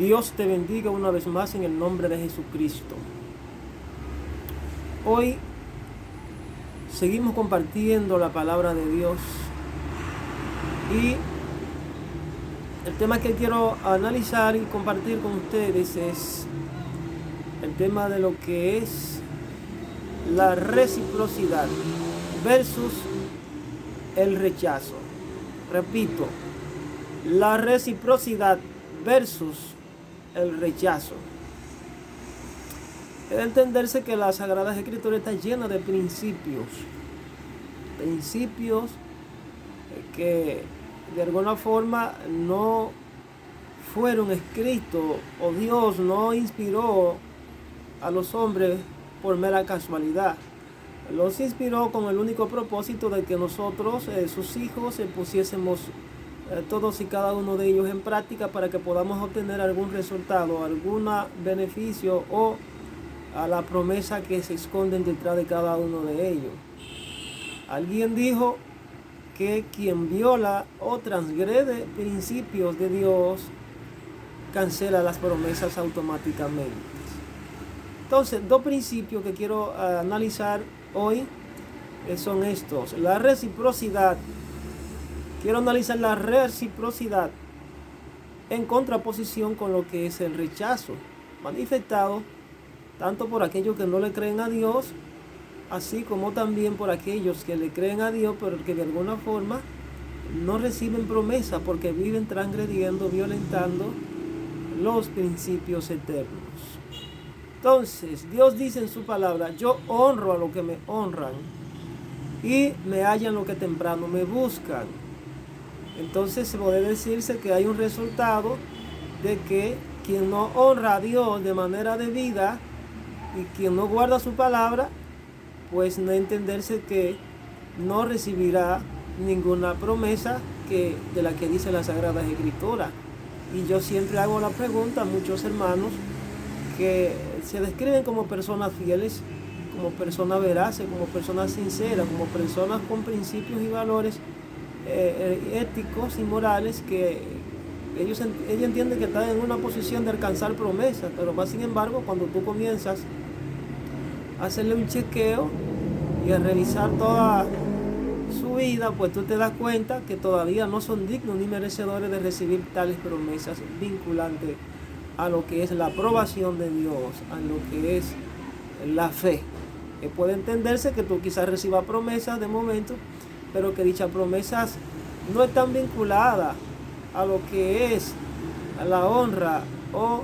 Dios te bendiga una vez más en el nombre de Jesucristo. Hoy seguimos compartiendo la palabra de Dios y el tema que quiero analizar y compartir con ustedes es el tema de lo que es la reciprocidad versus el rechazo. Repito, la reciprocidad versus el rechazo. Debe entenderse que la Sagrada Escritura está llena de principios que de alguna forma no fueron escritos o Dios no inspiró a los hombres por mera casualidad. Los inspiró con el único propósito de que nosotros, sus hijos, pusiésemos todos y cada uno de ellos en práctica para que podamos obtener algún resultado, algún beneficio o a la promesa que se esconden detrás de cada uno de ellos. Alguien dijo que quien viola o transgrede principios de Dios cancela las promesas automáticamente. Entonces, dos principios que quiero analizar hoy son estos. La reciprocidad. Quiero analizar la reciprocidad en contraposición con lo que es el rechazo, manifestado tanto por aquellos que no le creen a Dios, así como también por aquellos que le creen a Dios, pero que de alguna forma no reciben promesa porque viven transgrediendo, violentando los principios eternos. Entonces, Dios dice en su palabra: yo honro a los que me honran y me hallan los que temprano me buscan. Entonces se puede decirse que hay un resultado de que quien no honra a Dios de manera debida y quien no guarda su palabra, pues no entenderse que no recibirá ninguna promesa de la que dice la Sagrada Escritura. Y yo siempre hago la pregunta a muchos hermanos que se describen como personas fieles, como personas veraces, como personas sinceras, como personas con principios y valores éticos y morales, que ellos entienden que están en una posición de alcanzar promesas, pero más sin embargo, cuando tú comienzas a hacerle un chequeo y a revisar toda su vida, pues tú te das cuenta que todavía no son dignos ni merecedores de recibir tales promesas vinculantes a lo que es la aprobación de Dios, a lo que es la fe. Que puede entenderse que tú quizás recibas promesas de momento, pero que dichas promesas no están vinculadas a lo que es la honra o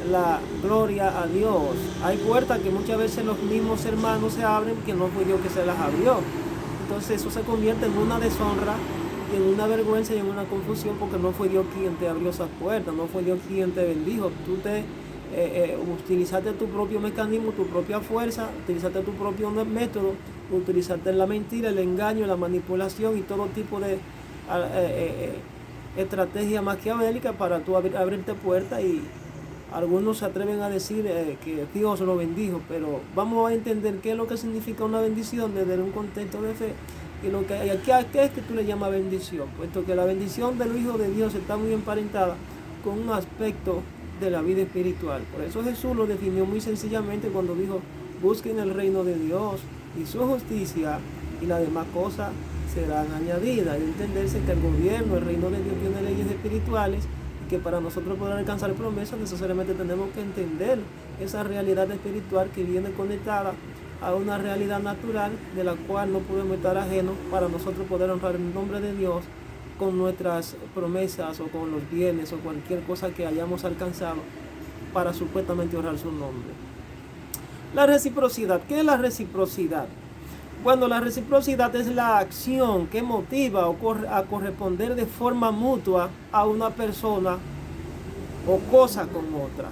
la gloria a Dios. Hay puertas que muchas veces los mismos hermanos se abren que no fue Dios que se las abrió. Entonces eso se convierte en una deshonra y en una vergüenza y en una confusión, porque no fue Dios quien te abrió esas puertas, no fue Dios quien te bendijo. Tú utilizaste tu propio mecanismo, tu propia fuerza, utilizaste tu propio método, utilizaste la mentira, el engaño, la manipulación y todo tipo de estrategia maquiavélica para tú abrirte puertas, y algunos se atreven a decir que Dios lo bendijo, pero vamos a entender qué es lo que significa una bendición desde un contexto de fe. Y ¿qué es que tú le llamas bendición? Puesto que la bendición del Hijo de Dios está muy emparentada con un aspecto de la vida espiritual. Por eso Jesús lo definió muy sencillamente cuando dijo: busquen el reino de Dios y su justicia, y las demás cosas serán añadidas. Y entenderse que el gobierno, el reino de Dios, tiene leyes espirituales, y que para nosotros poder alcanzar promesas necesariamente tenemos que entender esa realidad espiritual que viene conectada a una realidad natural de la cual no podemos estar ajenos para nosotros poder honrar el nombre de Dios con nuestras promesas o con los bienes o cualquier cosa que hayamos alcanzado para supuestamente honrar su nombre. La reciprocidad. ¿Qué es la reciprocidad? Bueno, la reciprocidad es la acción que motiva a corresponder de forma mutua a una persona o cosa con otra.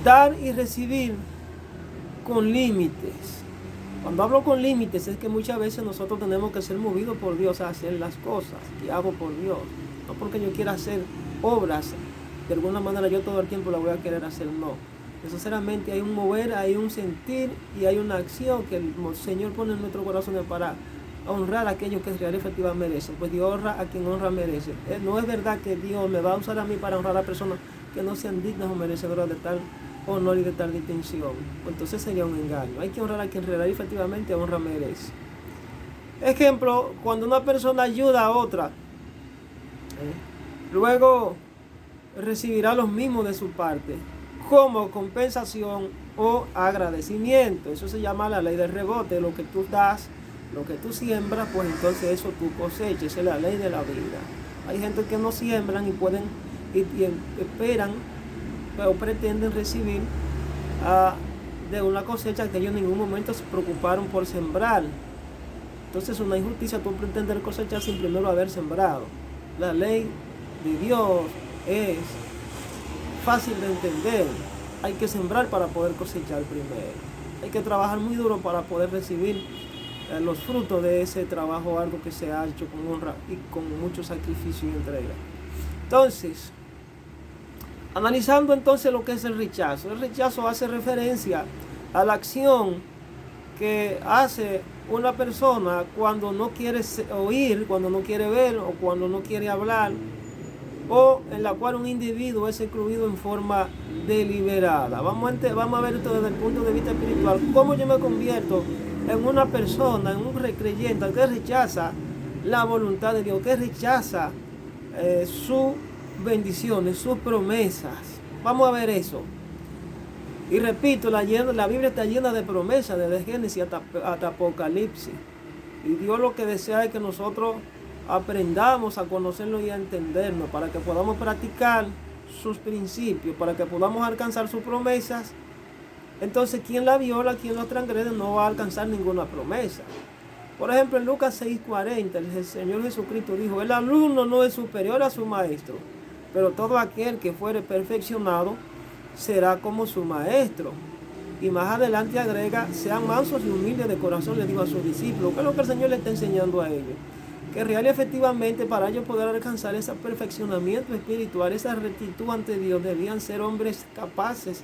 Dar y recibir con límites. Cuando hablo con límites es que muchas veces nosotros tenemos que ser movidos por Dios a hacer las cosas que hago por Dios. No porque yo quiera hacer obras, de alguna manera yo todo el tiempo la voy a querer hacer, no. Necesariamente hay un mover, hay un sentir y hay una acción que el Señor pone en nuestro corazón para honrar a aquellos que en realidad efectivamente merecen, pues Dios honra a quien honra merece. No es verdad que Dios me va a usar a mí para honrar a personas que no sean dignas o merecedoras de tal honor y de tal distinción. Entonces sería un engaño. Hay que honrar a quien en realidad efectivamente honra merece. Ejemplo, cuando una persona ayuda a otra, luego recibirá los mismos de su parte como compensación o agradecimiento. Eso se llama la ley del rebote. Lo que tú das, lo que tú siembras, pues entonces eso tú cosechas. Esa es la ley de la vida. Hay gente que no siembran y pueden y esperan o pretenden recibir de una cosecha que ellos en ningún momento se preocuparon por sembrar. Entonces es una injusticia tú pretender cosechar sin primero haber sembrado. La ley de Dios es fácil de entender. Hay que sembrar para poder cosechar primero. Hay que trabajar muy duro para poder recibir los frutos de ese trabajo arduo que se ha hecho con honra y con mucho sacrificio y entrega. Entonces, analizando entonces lo que es el rechazo. El rechazo hace referencia a la acción que hace una persona cuando no quiere oír, cuando no quiere ver o cuando no quiere hablar, o en la cual un individuo es excluido en forma deliberada. Vamos a ver esto desde el punto de vista espiritual. ¿Cómo yo me convierto en una persona, en un creyente que rechaza la voluntad de Dios, que rechaza sus bendiciones, sus promesas? Vamos a ver eso. Y repito, la Biblia está llena de promesas, desde Génesis hasta Apocalipsis. Y Dios lo que desea es que nosotros aprendamos a conocerlo y a entendernos, para que podamos practicar sus principios, para que podamos alcanzar sus promesas. Entonces, quien la viola, quien lo transgrede, no va a alcanzar ninguna promesa. Por ejemplo, en Lucas 6:40, el Señor Jesucristo dijo: el alumno no es superior a su maestro, pero todo aquel que fuere perfeccionado será como su maestro. Y más adelante agrega: sean mansos y humildes de corazón, le digo a sus discípulos. ¿Qué es lo que el Señor le está enseñando a ellos? Que real y efectivamente para ellos poder alcanzar ese perfeccionamiento espiritual, esa rectitud ante Dios, debían ser hombres capaces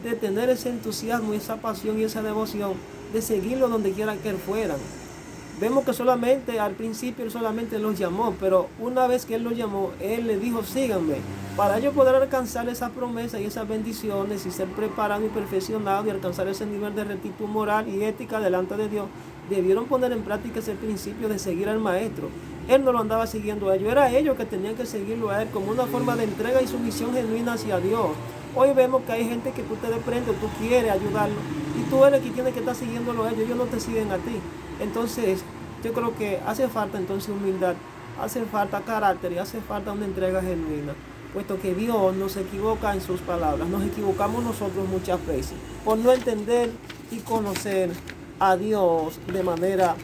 de tener ese entusiasmo, esa pasión y esa devoción, de seguirlo donde quiera que él fueran. Vemos que solamente al principio él solamente los llamó, pero una vez que él los llamó, él les dijo: síganme. Para ellos poder alcanzar esas promesas y esas bendiciones y ser preparados y perfeccionados y alcanzar ese nivel de rectitud moral y ética delante de Dios, debieron poner en práctica ese principio de seguir al maestro. Él no lo andaba siguiendo a ellos, era ellos que tenían que seguirlo a él como una forma de entrega y sumisión genuina hacia Dios. Hoy vemos que hay gente que tú te desprendes, tú quieres ayudarlo y tú eres quien tiene que estar siguiéndolo a ellos no te siguen a ti. Entonces yo creo que hace falta entonces humildad, hace falta carácter y hace falta una entrega genuina, puesto que Dios no se equivoca en sus palabras. Nos equivocamos nosotros muchas veces por no entender y conocer a Dios de manera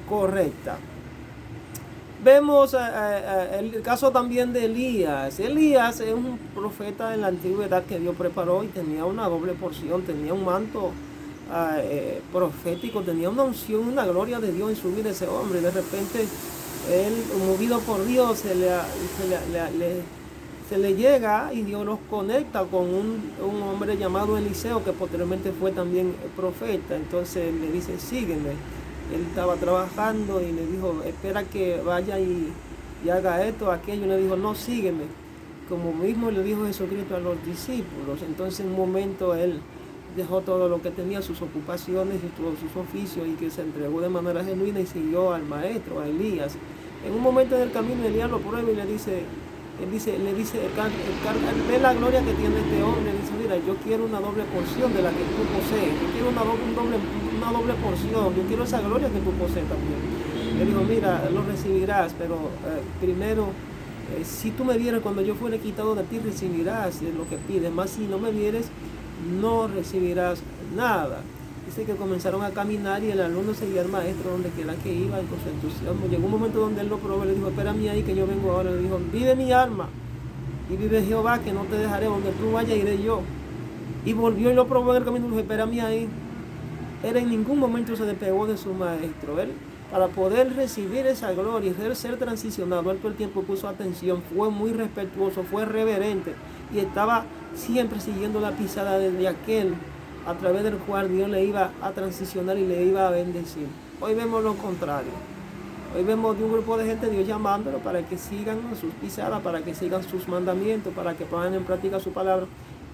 correcta. Vemos el caso también de Elías. Elías es un profeta de la antigüedad que Dios preparó y tenía una doble porción, tenía un manto profético, tenía una unción, una gloria de Dios en su vida ese hombre. De repente él, movido por Dios, se le llega y Dios los conecta con un hombre llamado Eliseo, que posteriormente fue también profeta. Entonces le dice: sígueme. Él estaba trabajando y le dijo: espera que vaya y haga esto, aquello. Y le dijo: no, sígueme, como mismo le dijo Jesucristo a los discípulos. Entonces en un momento él dejó todo lo que tenía, sus ocupaciones y todos sus oficios, y que se entregó de manera genuina y siguió al maestro, a Elías. En un momento del camino Elías lo prueba y le dice, ve la gloria que tiene este hombre. Le dice: mira, yo quiero una doble porción de la que tú posees, yo quiero una doble porción, yo quiero esa gloria que tú posees también. Le dijo: mira, lo recibirás, pero primero, si tú me vieres cuando yo fuere quitado de ti, recibirás lo que pides, más si no me vieres, no recibirás nada. Dice que comenzaron a caminar y el alumno seguía al maestro donde quiera que iba, y con su entusiasmo. Llegó un momento donde él lo probó, le dijo: espérame ahí que yo vengo ahora. Le dijo: vive mi alma y vive Jehová, que no te dejaré, donde tú vayas iré yo. Y volvió y lo probó en el camino y le dijo: espérame ahí. Él en ningún momento se despegó de su maestro. Él, para poder recibir esa gloria y ser transicionado, él todo el tiempo puso atención, fue muy respetuoso, fue reverente y estaba siempre siguiendo la pisada de aquel a través del cual Dios le iba a transicionar y le iba a bendecir. Hoy vemos lo contrario. Hoy vemos de un grupo de gente Dios llamándolo para que sigan sus pisadas, para que sigan sus mandamientos, para que pongan en práctica su palabra.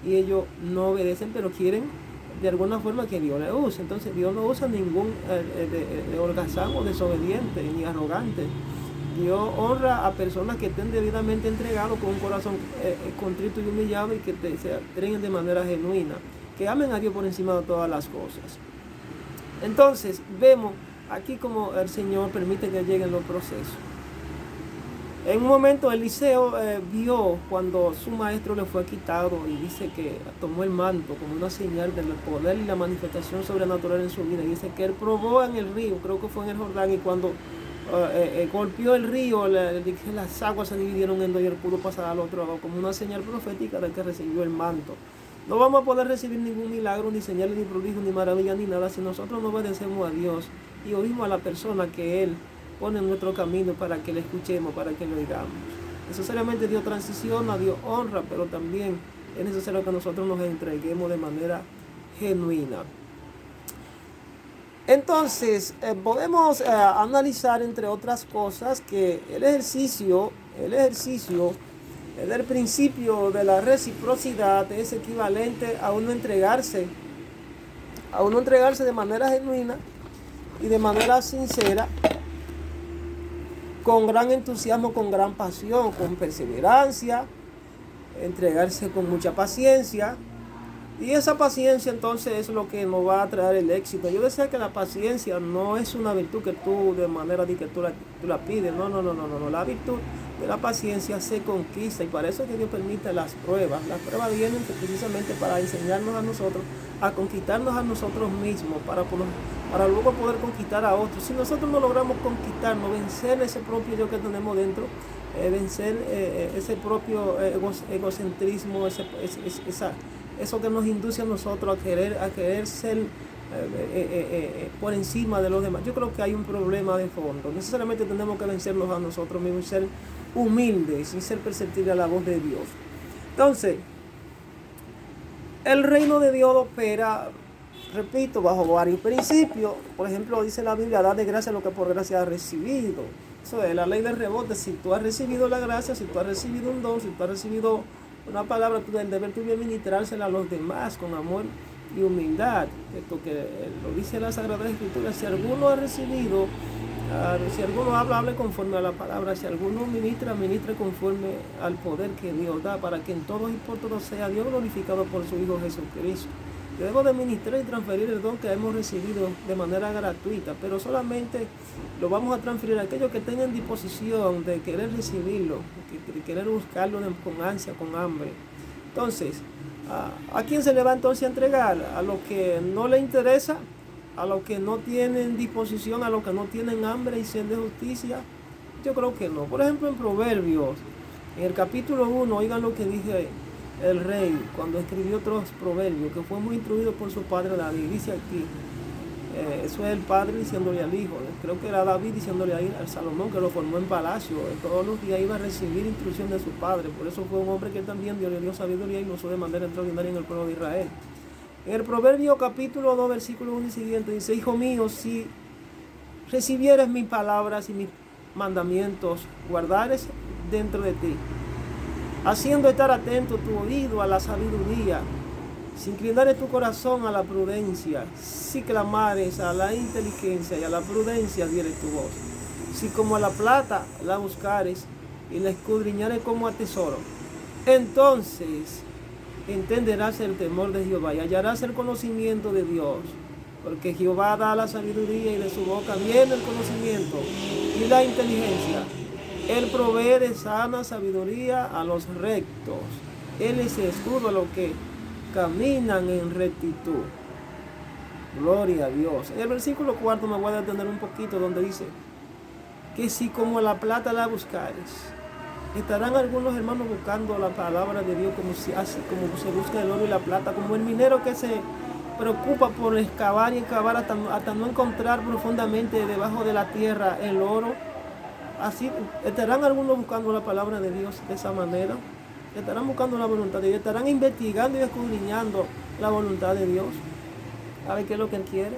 Y ellos no obedecen, pero quieren de alguna forma que Dios le use. Entonces Dios no usa ningún holgazán o desobediente ni arrogante. Dios honra a personas que estén debidamente entregados con un corazón contrito y humillado y que se entreguen de manera genuina, que amen a Dios por encima de todas las cosas. Entonces vemos aquí como el Señor permite que lleguen los procesos. En un momento Eliseo vio cuando su maestro le fue quitado y dice que tomó el manto como una señal del poder y la manifestación sobrenatural en su vida. Y dice que él probó en el río, creo que fue en el Jordán, y cuando golpeó el río, las aguas se dividieron en dos y él pudo pasar al otro lado como una señal profética de que recibió el manto. No vamos a poder recibir ningún milagro, ni señales, ni prodigio, ni maravilla, ni nada si nosotros no obedecemos a Dios y oímos a la persona que Él pone en nuestro camino para que le escuchemos, para que lo oigamos. Necesariamente Dios transiciona, Dios honra, pero también es necesario que nosotros nos entreguemos de manera genuina. Entonces, podemos analizar, entre otras cosas, que el ejercicio del principio de la reciprocidad es equivalente a uno entregarse de manera genuina y de manera sincera, con gran entusiasmo, con gran pasión, con perseverancia, entregarse con mucha paciencia. Y esa paciencia entonces es lo que nos va a traer el éxito. Yo decía que la paciencia no es una virtud que tú de manera de que tú la pides. No. La virtud de la paciencia se conquista, y para eso es que Dios permite las pruebas. Las pruebas vienen precisamente para enseñarnos a nosotros a conquistarnos a nosotros mismos, para luego poder conquistar a otros. Si nosotros no logramos conquistarnos, vencer ese propio yo que tenemos dentro, vencer ese propio egocentrismo, eso que nos induce a nosotros a querer ser por encima de los demás. Yo creo que hay un problema de fondo. Necesariamente tenemos que vencernos a nosotros mismos y ser humildes y ser perceptibles a la voz de Dios. Entonces, el reino de Dios opera, repito, bajo varios principios. Por ejemplo, dice la Biblia, da de gracia lo que por gracia has recibido. Eso es la ley del rebote. Si tú has recibido la gracia, si tú has recibido un don, si tú has recibido una palabra, el deber tuyo es ministrársela a los demás con amor y humildad. Esto que lo dice la Sagrada Escritura. Si alguno ha recibido, si alguno hable conforme a la palabra. Si alguno ministre conforme al poder que Dios da, para que en todos y por todos sea Dios glorificado por su Hijo Jesucristo. Debemos de ministrar y transferir el don que hemos recibido de manera gratuita, pero solamente lo vamos a transferir a aquellos que tengan disposición de querer recibirlo, de querer buscarlo con ansia, con hambre. Entonces, ¿a quién se le va entonces a entregar? ¿A los que no le interesa? ¿A los que no tienen disposición? ¿A los que no tienen hambre y sed de justicia? Yo creo que no. Por ejemplo, en Proverbios, en el capítulo 1, oigan lo que dice el rey cuando escribió otros proverbios, que fue muy instruido por su padre David. Dice aquí, eso es el padre diciéndole al hijo, creo que era David diciéndole al Salomón, que lo formó en palacio, todos los días iba a recibir instrucción de su padre. Por eso fue un hombre que también Dios le dio sabiduría y lo usó de manera extraordinaria en el pueblo de Israel. En el Proverbio capítulo 2, versículo 1 y siguiente dice: Hijo mío, si recibieres mis palabras y mis mandamientos, guardares dentro de ti, haciendo estar atento tu oído a la sabiduría, si inclinares tu corazón a la prudencia, si clamares a la inteligencia y a la prudencia dieres tu voz, si como a la plata la buscares y la escudriñares como a tesoro, entonces entenderás el temor de Jehová y hallarás el conocimiento de Dios, porque Jehová da la sabiduría y de su boca viene el conocimiento y la inteligencia. Él provee de sana sabiduría a los rectos. Él es escudo a los que caminan en rectitud. Gloria a Dios. En el versículo 4 me voy a detener un poquito, donde dice que si como la plata la buscares. Estarán algunos hermanos buscando la palabra de Dios como se busca el oro y la plata, como el minero que se preocupa por excavar y excavar hasta no encontrar profundamente debajo de la tierra el oro. Así estarán algunos buscando la palabra de Dios de esa manera. Estarán buscando la voluntad de Dios. Estarán investigando y escudriñando la voluntad de Dios. ¿Sabe qué es lo que Él quiere?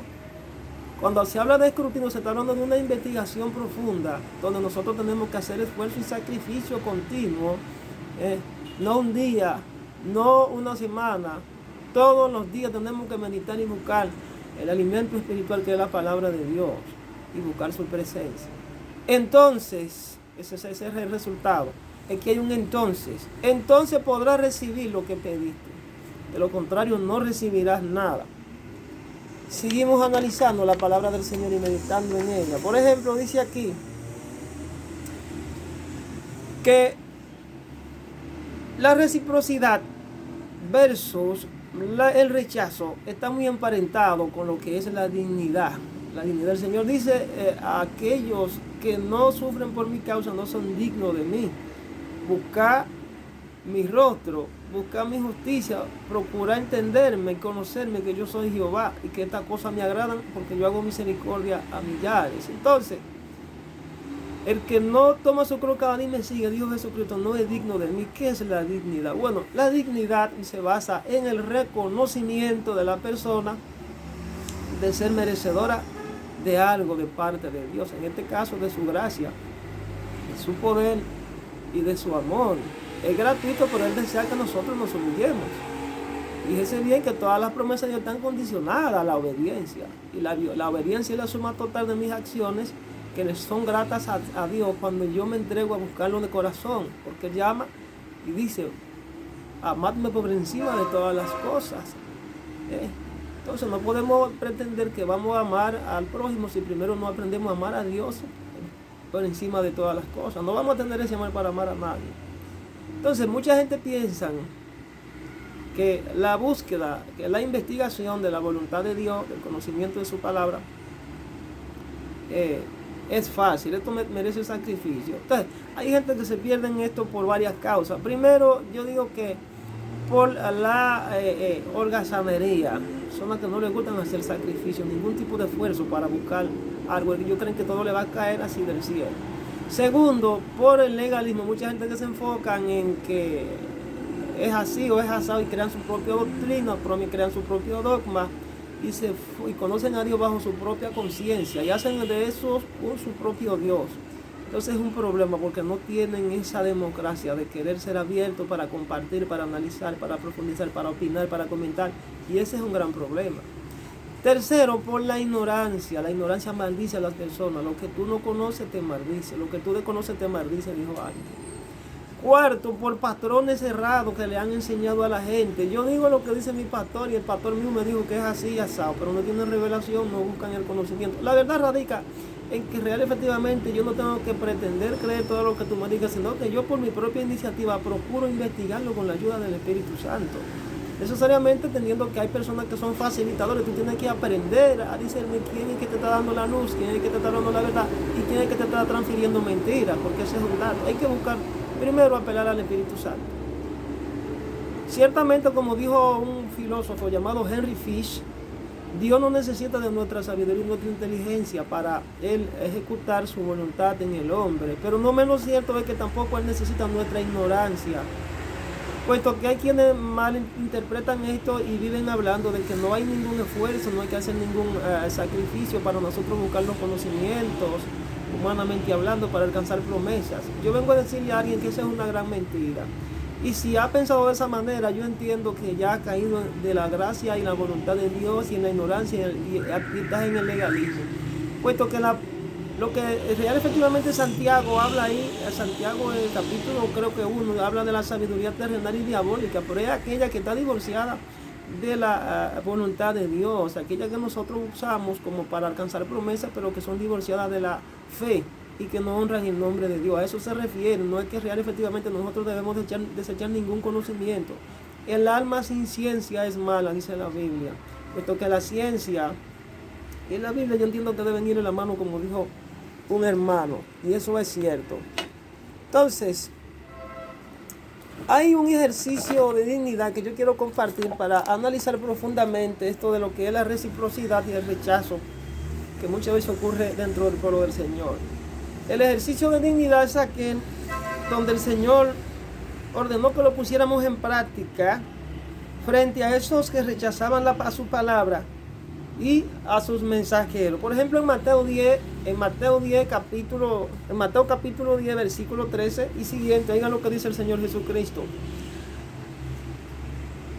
Cuando se habla de escrutinio, se está hablando de una investigación profunda, donde nosotros tenemos que hacer esfuerzo y sacrificio continuo, no un día, no una semana, todos los días tenemos que meditar y buscar el alimento espiritual que es la palabra de Dios y buscar su presencia. Entonces, ese es el resultado. Aquí hay un entonces podrás recibir lo que pediste. De lo contrario, no recibirás nada. Seguimos analizando la palabra del Señor y meditando en ella. Por ejemplo, dice aquí que la reciprocidad versus el rechazo está muy emparentado con lo que es la dignidad. La dignidad del Señor dice, aquellos que no sufren por mi causa no son dignos de mí. Buscar mi rostro, buscar mi justicia, procurar entenderme y conocerme que yo soy Jehová y que estas cosas me agradan porque yo hago misericordia a millares. Entonces, el que no toma su cruz cada día y me sigue, dijo Jesucristo, no es digno de mí. ¿Qué es la dignidad? Bueno, la dignidad se basa en el reconocimiento de la persona de ser merecedora de algo de parte de Dios, en este caso de su gracia, de su poder y de su amor. Es gratuito, pero Él desea que nosotros nos humillemos. Fíjese bien que todas las promesas de Dios están condicionadas a la obediencia. Y la obediencia es la suma total de mis acciones que les son gratas a Dios cuando yo me entrego a buscarlo de corazón. Porque Él llama y dice, amadme por encima de todas las cosas. Entonces no podemos pretender que vamos a amar al prójimo si primero no aprendemos a amar a Dios por encima de todas las cosas. No vamos a tener ese amor para amar a nadie. Entonces mucha gente piensa que la búsqueda, que la investigación de la voluntad de Dios, del conocimiento de su palabra, es fácil, esto merece sacrificio. Entonces hay gente que se pierde en esto por varias causas. Primero, yo digo que por la holgazanería, personas que no les gustan hacer sacrificio, ningún tipo de esfuerzo para buscar algo, y ellos creen que todo le va a caer así del cielo. Segundo, por el legalismo, mucha gente que se enfocan en que es así o es asado y crean su propia doctrina, crean su propio dogma y conocen a Dios bajo su propia conciencia y hacen de eso su propio Dios. Entonces es un problema porque no tienen esa democracia de querer ser abierto para compartir, para analizar, para profundizar, para opinar, para comentar, y ese es un gran problema. Tercero, por la ignorancia maldice a las personas. Lo que tú no conoces te maldice, lo que tú desconoces te maldice, dijo alguien. Cuarto, por patrones errados que le han enseñado a la gente. Yo digo lo que dice mi pastor y el pastor mío me dijo que es así, asado, pero no tienen revelación, no buscan el conocimiento. La verdad radica en que real efectivamente yo no tengo que pretender creer todo lo que tú me digas, sino que yo por mi propia iniciativa procuro investigarlo con la ayuda del Espíritu Santo. Necesariamente entendiendo que hay personas que son facilitadores, tú tienes que aprender a discernir quién es que te está dando la luz, quién es que te está dando la verdad y quién es que te está transfiriendo mentiras, porque ese es un dato. Hay que buscar primero apelar al Espíritu Santo. Ciertamente, como dijo un filósofo llamado Henry Fish, Dios no necesita de nuestra sabiduría y nuestra inteligencia para Él ejecutar su voluntad en el hombre, pero no menos cierto es que tampoco Él necesita nuestra ignorancia, puesto que hay quienes malinterpretan esto y viven hablando de que no hay ningún esfuerzo, no hay que hacer ningún sacrificio para nosotros buscar los conocimientos, humanamente hablando, para alcanzar promesas. Yo vengo a decirle a alguien que esa es una gran mentira. Y si ha pensado de esa manera, yo entiendo que ya ha caído de la gracia y la voluntad de Dios y en la ignorancia y estás en el legalismo. Puesto que lo que real efectivamente Santiago habla ahí, Santiago en el capítulo creo que 1, habla de la sabiduría terrenal y diabólica, pero es aquella que está divorciada de la voluntad de Dios, aquella que nosotros usamos como para alcanzar promesas, pero que son divorciadas de la fe y que no honran el nombre de Dios. A eso se refiere, no es que real efectivamente nosotros debemos desechar ningún conocimiento. El alma sin ciencia es mala, dice la Biblia, puesto que la ciencia y en la Biblia yo entiendo que deben ir en la mano, como dijo un hermano, y eso es cierto. Entonces, hay un ejercicio de dignidad que yo quiero compartir para analizar profundamente esto de lo que es la reciprocidad y el rechazo que muchas veces ocurre dentro del pueblo del Señor. El ejercicio de dignidad es aquel donde el Señor ordenó que lo pusiéramos en práctica frente a esos que rechazaban su palabra y a sus mensajeros. Por ejemplo, en Mateo capítulo 10, versículo 13 y siguiente, oigan lo que dice el Señor Jesucristo.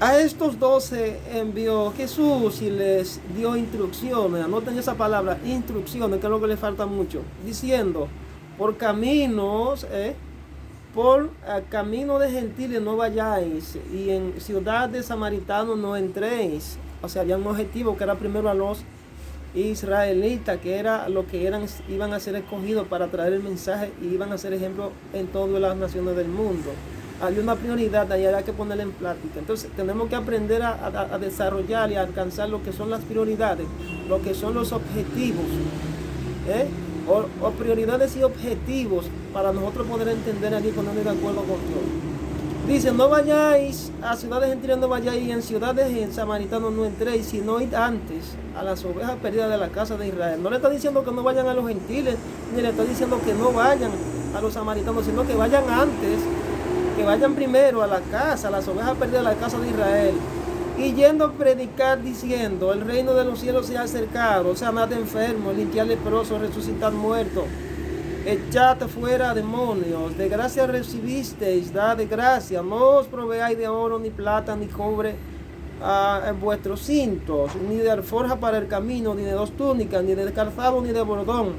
A estos 12 envió Jesús y les dio instrucciones. Anoten esa palabra, instrucciones, que es lo que les falta mucho. Diciendo, por camino de gentiles no vayáis, y en ciudad de samaritanos no entréis. O sea, había un objetivo que era primero a los israelitas, que era lo que iban a ser escogidos para traer el mensaje y iban a ser ejemplo en todas las naciones del mundo. Había una prioridad, ahí había que ponerla en práctica. Entonces tenemos que aprender a desarrollar y a alcanzar lo que son las prioridades, lo que son los objetivos, o prioridades y objetivos, para nosotros poder entender aquí, ponernos de acuerdo con Dios. Dice, no vayáis a ciudades gentiles, no vayáis, y en ciudades samaritanos no entréis, sino id antes a las ovejas perdidas de la casa de Israel. No le está diciendo que no vayan a los gentiles, ni le está diciendo que no vayan a los samaritanos, sino que vayan antes, que vayan primero a la casa, a las ovejas perdidas de la casa de Israel, y yendo a predicar diciendo, el reino de los cielos se ha acercado, sanad enfermos, limpiad leprosos, resucitad muertos, echad fuera demonios, de gracia recibisteis, dad de gracia, no os proveáis de oro, ni plata, ni cobre en vuestros cintos, ni de alforja para el camino, ni de 2 túnicas, ni de calzado, ni de bordón,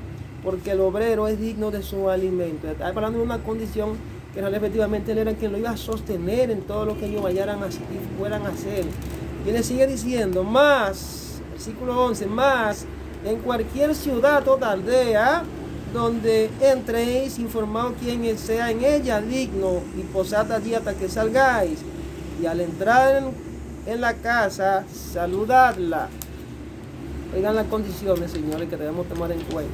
porque el obrero es digno de su alimento. Está hablando de una condición que efectivamente él era quien lo iba a sostener en todo lo que ellos fueran a hacer. Y le sigue diciendo, más, versículo 11, más, en cualquier ciudad o aldea donde entréis, informaos quién sea en ella digno, y posad allí hasta que salgáis, y al entrar en la casa, saludadla. Oigan las condiciones, señores, que debemos tomar en cuenta.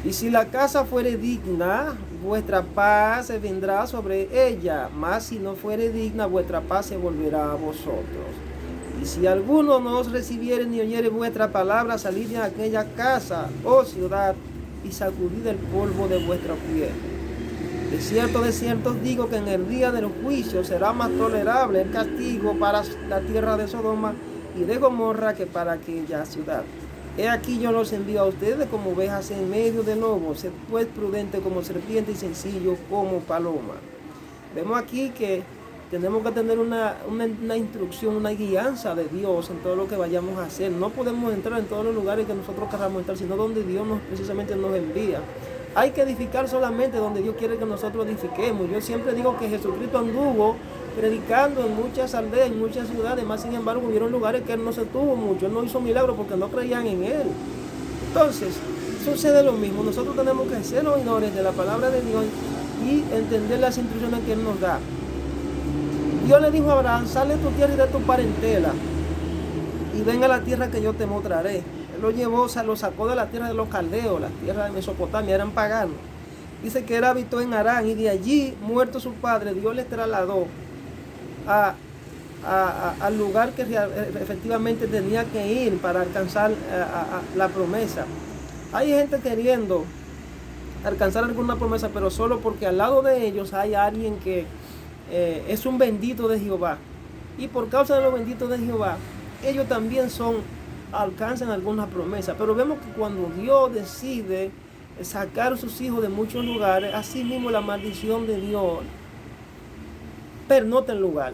Y si la casa fuere digna, vuestra paz se vendrá sobre ella, mas si no fuere digna, vuestra paz se volverá a vosotros. Y si alguno no os recibiere ni oyere vuestra palabra, salid de aquella casa o ciudad y sacudid el polvo de vuestra piel. De cierto os digo que en el día del juicio será más tolerable el castigo para la tierra de Sodoma y de Gomorra que para aquella ciudad. He aquí yo los envío a ustedes como ovejas en medio de lobos. Sed pues prudente como serpiente y sencillo como paloma. Vemos aquí que tenemos que tener una instrucción, una guianza de Dios en todo lo que vayamos a hacer. No podemos entrar en todos los lugares que nosotros queramos entrar, sino donde Dios precisamente nos envía. Hay que edificar solamente donde Dios quiere que nosotros edifiquemos. Yo siempre digo que Jesucristo anduvo predicando en muchas aldeas, en muchas ciudades, más sin embargo hubieron lugares que Él no se tuvo mucho, Él no hizo milagros porque no creían en Él. Entonces, sucede lo mismo, nosotros tenemos que ser oidores de la palabra de Dios y entender las instrucciones que Él nos da. Dios le dijo a Abraham, sal de tu tierra y de tu parentela, y ven a la tierra que yo te mostraré. Él lo llevó, lo sacó de la tierra de los caldeos, la tierra de Mesopotamia, eran paganos. Dice que él habitó en Harán, y de allí, muerto su padre, Dios le trasladó al lugar que efectivamente tenía que ir para alcanzar la promesa. Hay gente queriendo alcanzar alguna promesa, pero solo porque al lado de ellos hay alguien que es un bendito de Jehová, y por causa de los benditos de Jehová ellos también alcanzan alguna promesa. Pero vemos que cuando Dios decide sacar a sus hijos de muchos lugares, así mismo la maldición de Dios pernota el lugar.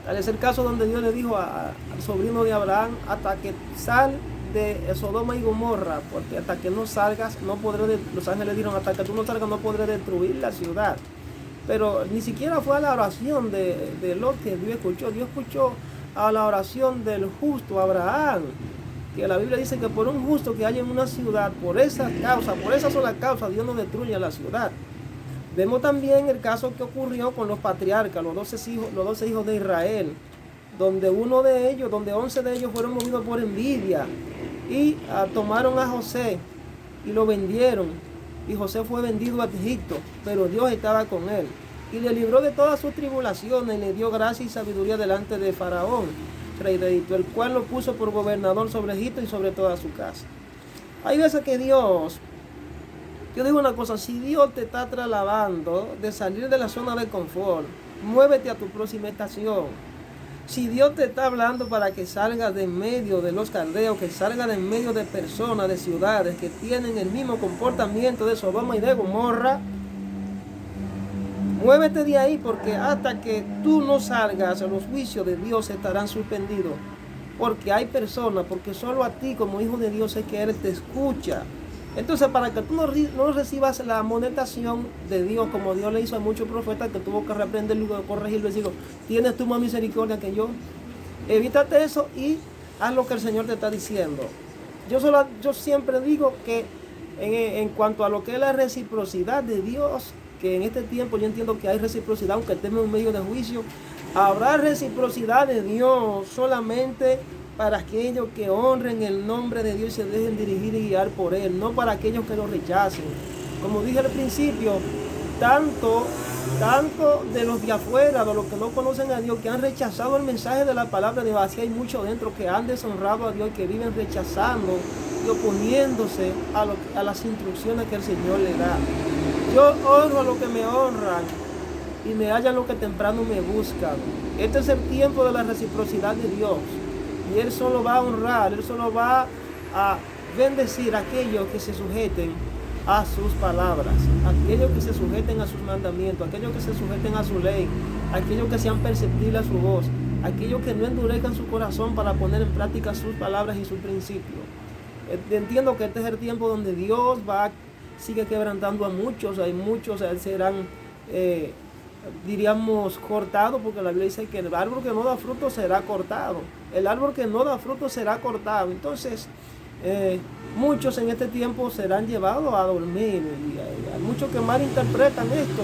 Tal es el caso donde Dios le dijo al sobrino de Abraham, hasta que sal de Sodoma y Gomorra, porque hasta que no salgas no podré, los ángeles dijeron, hasta que tú no salgas no podré destruir la ciudad. Pero ni siquiera fue a la oración de Lot que Dios escuchó a la oración del justo Abraham, que la Biblia dice que por un justo que haya en una ciudad, por esa sola causa, Dios no destruye la ciudad. Vemos también el caso que ocurrió con los patriarcas, los 12 hijos de Israel, donde 11 de ellos fueron movidos por envidia y tomaron a José y lo vendieron, y José fue vendido a Egipto, pero Dios estaba con él y le libró de todas sus tribulaciones y le dio gracia y sabiduría delante de Faraón, rey de Egipto, el cual lo puso por gobernador sobre Egipto y sobre toda su casa. Hay veces que yo digo una cosa, si Dios te está trasladando de salir de la zona de confort, muévete a tu próxima estación. Si Dios te está hablando para que salgas de en medio de los caldeos, que salgas de en medio de personas, de ciudades que tienen el mismo comportamiento de Sodoma y de Gomorra, muévete de ahí, porque hasta que tú no salgas, los juicios de Dios estarán suspendidos. Porque hay personas, porque solo a ti como hijo de Dios es que Él te escucha. Entonces, para que tú no recibas la amonestación de Dios, como Dios le hizo a muchos profetas, que tuvo que reprenderlo y corregirlo, y digo, ¿tienes tú más misericordia que yo? Evítate eso y haz lo que el Señor te está diciendo. Yo siempre digo que en cuanto a lo que es la reciprocidad de Dios, que en este tiempo yo entiendo que hay reciprocidad, aunque estemos en medio de juicio, habrá reciprocidad de Dios solamente para aquellos que honren el nombre de Dios y se dejen dirigir y guiar por Él, no para aquellos que lo rechacen. Como dije al principio, tanto de los de afuera, de los que no conocen a Dios, que han rechazado el mensaje de la palabra de Dios, así hay muchos dentro que han deshonrado a Dios y que viven rechazando y oponiéndose a las instrucciones que el Señor le da. Yo honro a los que me honran y me hallan los que temprano me buscan. Este es el tiempo de la reciprocidad de Dios. Y Él solo va a honrar, Él solo va a bendecir a aquellos que se sujeten a sus palabras, aquellos que se sujeten a sus mandamientos, aquellos que se sujeten a su ley, aquellos que sean perceptibles a su voz, aquellos que no endurezcan su corazón para poner en práctica sus palabras y sus principios. Entiendo que este es el tiempo donde Dios sigue quebrantando a muchos, hay muchos serán diríamos cortados, porque la Biblia dice que el árbol que no da fruto será cortado, el árbol que no da fruto será cortado. Entonces muchos en este tiempo serán llevados a dormir, y hay muchos que malinterpretan esto,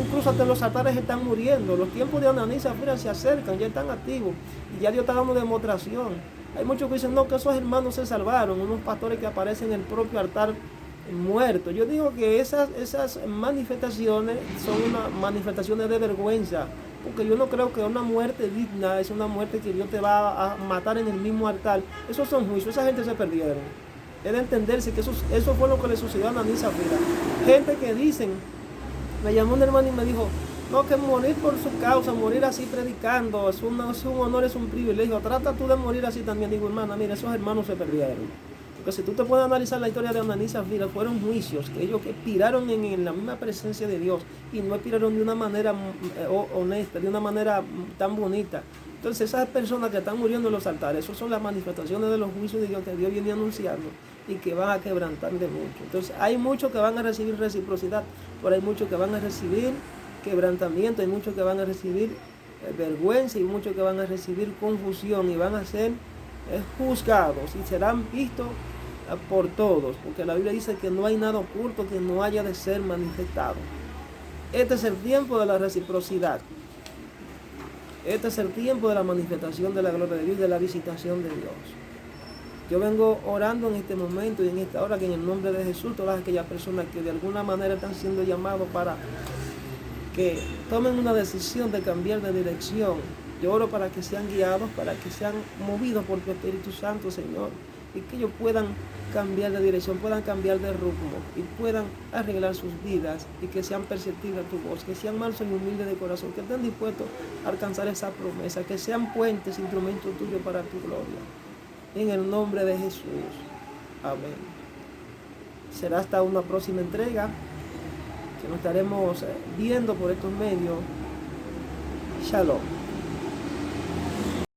incluso hasta los altares están muriendo. Los tiempos de Ananí y Zafira se acercan, ya están activos y ya Dios está dando demostración. Hay muchos que dicen no, que esos hermanos se salvaron, unos pastores que aparecen en el propio altar muertos. Yo digo que esas manifestaciones son unas manifestaciones de vergüenza, porque yo no creo que una muerte digna es una muerte que Dios te va a matar en el mismo altar. Esos son juicios, esa gente se perdieron. Es de entenderse que eso fue lo que le sucedió a Ananí y Zafira. Gente que dicen, me llamó un hermano y me dijo, no, que morir por su causa, morir así predicando, es un honor, es un privilegio. Trata tú de morir así también. Digo, hermana, mira, esos hermanos se perdieron. Porque si tú te puedes analizar la historia de Ananí y Zafira, fueron juicios que ellos expiraron en la misma presencia de Dios y no expiraron de una manera honesta, de una manera tan bonita. Entonces esas personas que están muriendo en los altares, esas son las manifestaciones de los juicios de Dios que Dios viene anunciando y que van a quebrantar de mucho. Entonces hay muchos que van a recibir reciprocidad, pero hay muchos que van a recibir quebrantamiento, hay muchos que van a recibir vergüenza y muchos que van a recibir confusión y van a ser juzgados y serán vistos por todos, porque la Biblia dice que no hay nada oculto que no haya de ser manifestado. Este es el tiempo de la reciprocidad. Este es el tiempo de la manifestación de la gloria de Dios y de la visitación de Dios. Yo vengo orando en este momento y en esta hora que en el nombre de Jesús todas aquellas personas que de alguna manera están siendo llamados para que tomen una decisión de cambiar de dirección. Yo oro para que sean guiados, para que sean movidos por tu Espíritu Santo, Señor, y que ellos puedan cambiar de dirección, puedan cambiar de rumbo y puedan arreglar sus vidas y que sean perceptibles a tu voz, que sean mansos y humildes de corazón, que estén dispuestos a alcanzar esa promesa, que sean puentes, instrumentos tuyos para tu gloria. En el nombre de Jesús. Amén. Será hasta una próxima entrega que nos estaremos viendo por estos medios. Shalom.